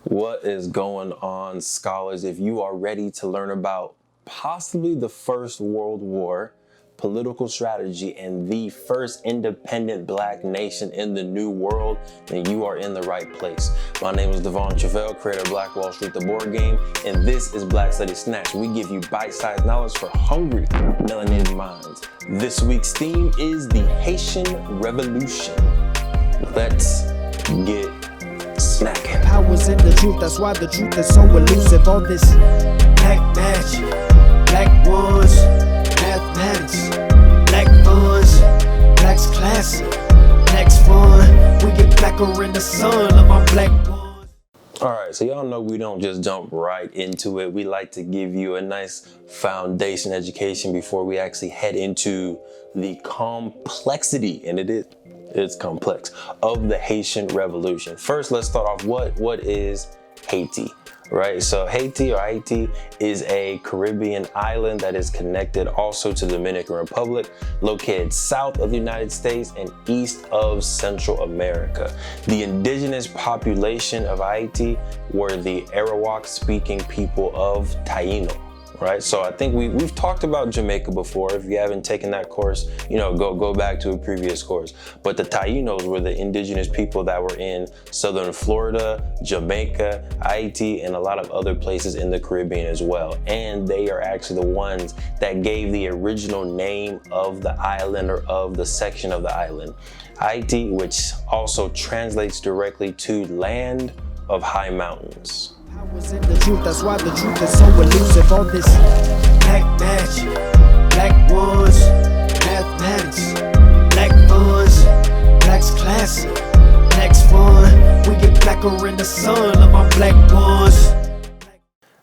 What is going on, scholars? If you are ready to learn about possibly the First World War, political strategy, and the first independent black nation in the New World, then you are in the right place. My name is Devon Travell, creator of Black Wall Street, the board game, and this is Black Study Snacks. We give you bite-sized knowledge for hungry, melanated minds. This week's theme is the Haitian Revolution. Let's get snacking. Powers in the truth, that's why the truth is so elusive. All this black magic, black ones, mathematics, black funds, black's classic, black's fun. We get blacker in the sun of my black ones. All right, so y'all know we don't just jump right into it. We like to give you a nice foundation education before we actually head into the complexity, and it's complex, of the Haitian Revolution. First, let's start off what is Haiti, right? So Haiti is a Caribbean island that is connected also to the Dominican Republic, located south of the United States and east of Central America. The indigenous population of Haiti were the Arawak-speaking people of Taino. Right, so I think we've talked about Jamaica before. If you haven't taken that course, go back to a previous course. But the Tainos were the indigenous people that were in southern Florida, Jamaica, Haiti, and a lot of other places in the Caribbean as well. And they are actually the ones that gave the original name of the island or of the section of the island, Haiti, which also translates directly to land of high mountains. Powers in the truth, that's why the truth is so elusive. All this black magic, black ones, mathematics, black funds, black's classic, black's fun. We get blacker in the sun of my black ones.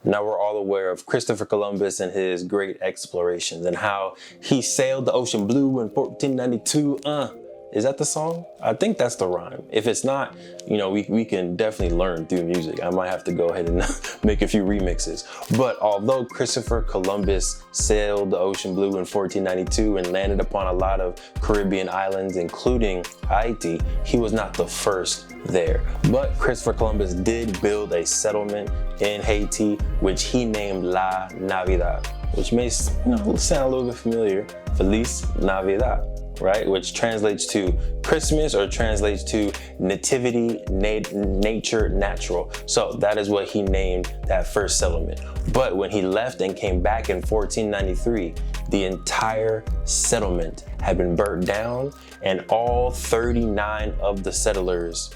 Now we're all aware of Christopher Columbus and his great explorations and how he sailed the ocean blue in 1492. Is that the song? I think that's the rhyme. If it's not, we can definitely learn through music. I might have to go ahead and make a few remixes. But although Christopher Columbus sailed the ocean blue in 1492 and landed upon a lot of Caribbean islands, including Haiti, he was not the first there. But Christopher Columbus did build a settlement in Haiti, which he named La Navidad, which may sound a little bit familiar. Feliz Navidad. Right, which translates to Christmas or translates to nativity, nature, natural. So that is what he named that first settlement. But when he left and came back in 1493, the entire settlement had been burnt down and all 39 of the settlers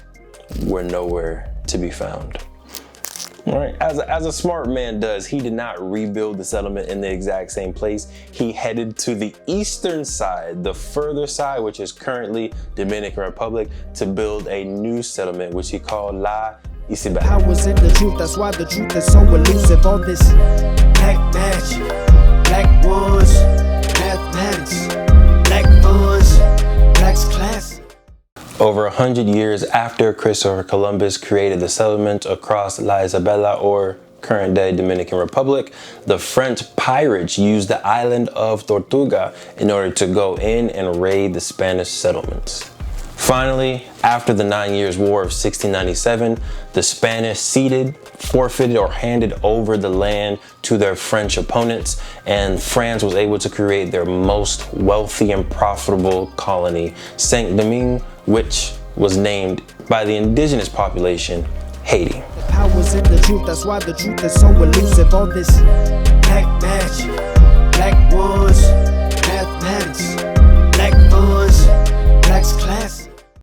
were nowhere to be found. All right, as a smart man does, he did not rebuild the settlement in the exact same place. He headed to the eastern side, the further side, which is currently Dominican Republic, to build a new settlement, which he called La Isabela. Powers in the truth, that's why the truth is so elusive. All this black magic, black ones, mathematics, black funds, black's classic. Over 100 years after Christopher Columbus created the settlement across La Isabela, or current-day Dominican Republic, the French pirates used the island of Tortuga in order to go in and raid the Spanish settlements. Finally, after the 9 Years' War of 1697, the Spanish ceded, forfeited, or handed over the land to their French opponents, and France was able to create their most wealthy and profitable colony, Saint-Domingue, which was named by the indigenous population Haiti. The powers in the truth, that's why the truth is so elusive. All this black magic,